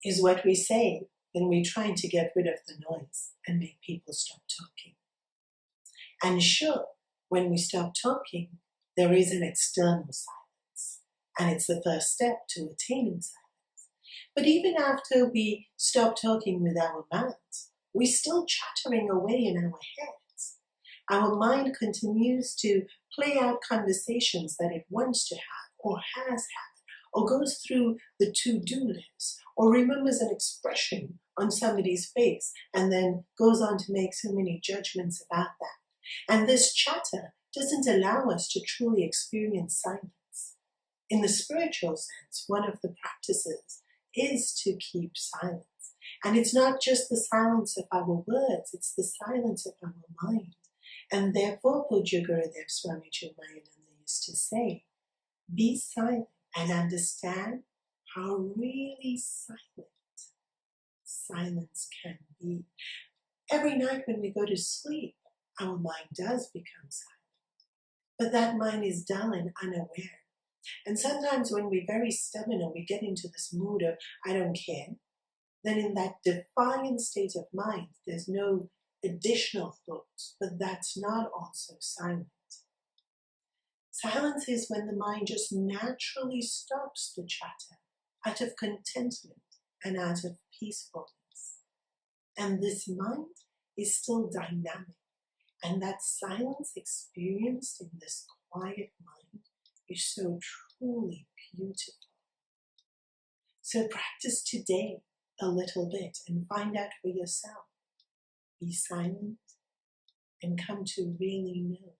is what we say when we're trying to get rid of the noise and make people stop talking. And sure, when we stop talking, there is an external silence, and it's the first step to attaining silence. But even after we stop talking with our minds, we're still chattering away in our heads. Our mind continues to play out conversations that it wants to have, or has had, or goes through the to-do list, or remembers an expression on somebody's face, and then goes on to make so many judgments about that. And this chatter doesn't allow us to truly experience silence. In the spiritual sense, one of the practices is to keep silence. And it's not just the silence of our words, it's the silence of our mind. And therefore, Pujya Gurudev Swami Chinmayananda used to say, be silent and understand how really silent silence can be. Every night when we go to sleep, our mind does become silent. But that mind is dull and unaware. And sometimes when we're very stubborn or we get into this mood of, I don't care, then in that defiant state of mind, there's no additional thoughts, but that's not also silent. Silence is when the mind just naturally stops the chatter out of contentment and out of peacefulness. And this mind is still dynamic, and that silence experienced in this quiet mind is so truly beautiful. So practice today a little bit and find out for yourself. Be silent and come to really know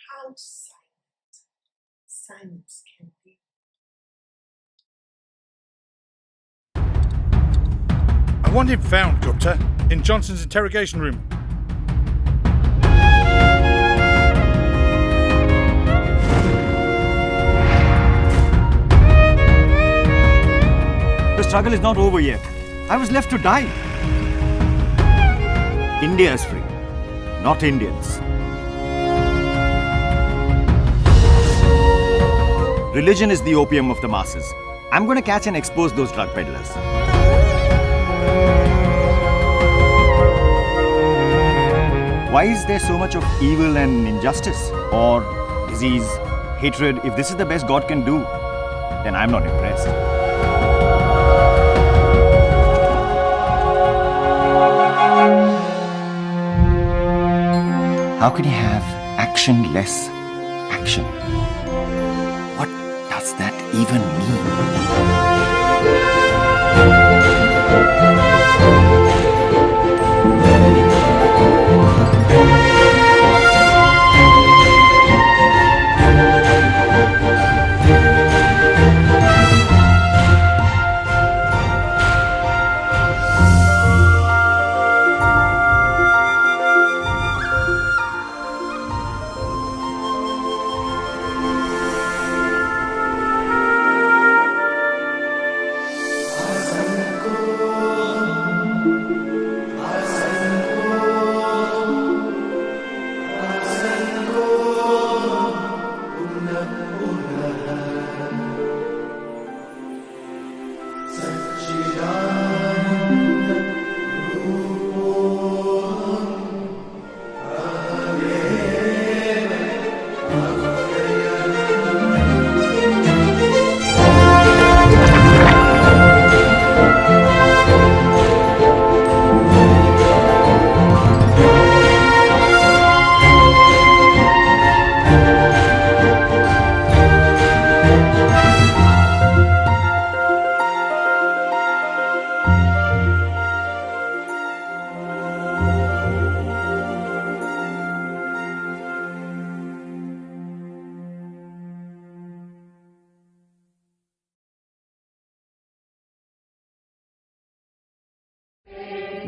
how silent silence can be. I want him found, Gupta, in Johnson's interrogation room. The struggle is not over yet. I was left to die. India is free, not Indians. Religion is the opium of the masses. I'm going to catch and expose those drug peddlers. Why is there so much of evil and injustice? Or disease, hatred? If this is the best God can do, then I'm not impressed. How can you have action-less action? What does that even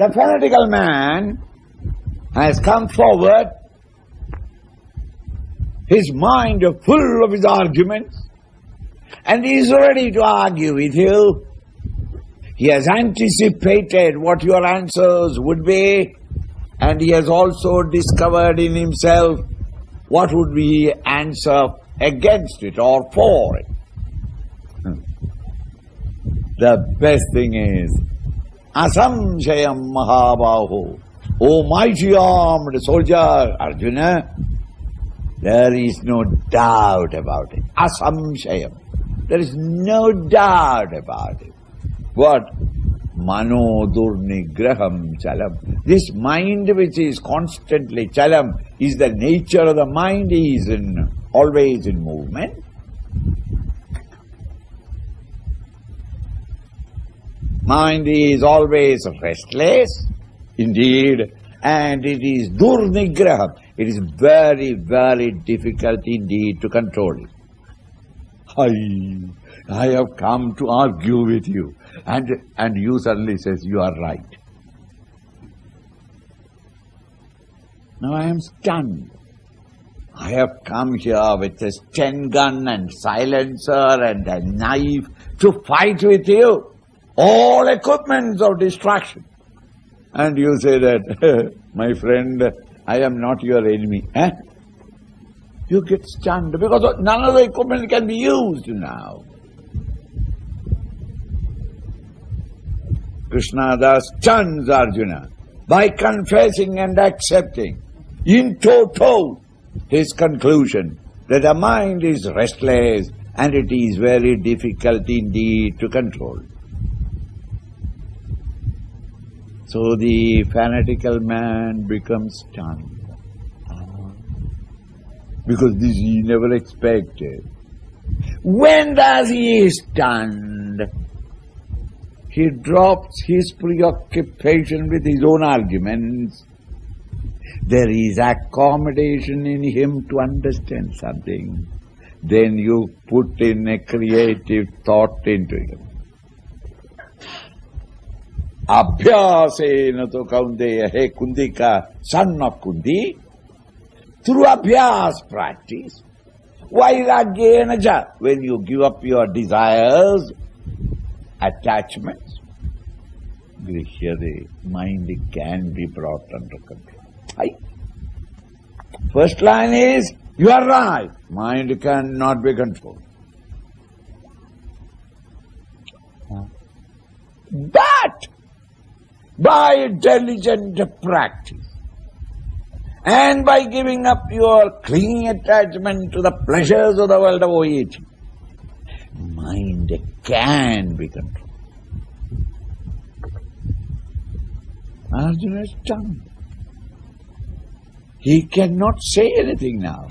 The fanatical man has come forward, his mind full of his arguments, and he is ready to argue with you. He has anticipated what your answers would be, and he has also discovered in himself what would be answer against it or for it. The best thing is, Asamshayam Mahabaho. O mighty armed soldier, Arjuna, there is no doubt about it. Asamshayam. There is no doubt about it. What? Mano durnigraham chalam. This mind which is constantly chalam is the nature of the mind, is always in movement. Mind is always restless, indeed, and it is durnigraham. It is very, very difficult indeed to control it. I have come to argue with you. And you suddenly says, you are right. Now I am stunned. I have come here with a Sten gun and silencer and a knife to fight with you. All equipments of destruction. And you say that, my friend, I am not your enemy. You get stunned because none of the equipment can be used now. Krishna thus stuns Arjuna by confessing and accepting in toto his conclusion that the mind is restless and it is very difficult indeed to control. So the fanatical man becomes stunned. Because this he never expected. When does he is stunned? He drops his preoccupation with his own arguments. There is accommodation in him to understand something. Then you put in a creative thought into him. Abhyasena to Kaunteya, hey Kundika, son of Kundi, through abhyas practice, vairagyena ja, when you give up your desires, attachments, grishyade, mind can be brought under control. Right? First line is, you are right, mind cannot be controlled. But by diligent practice, and by giving up your clinging attachment to the pleasures of the world of OET, mind can be controlled. Arjuna is stunned. He cannot say anything now.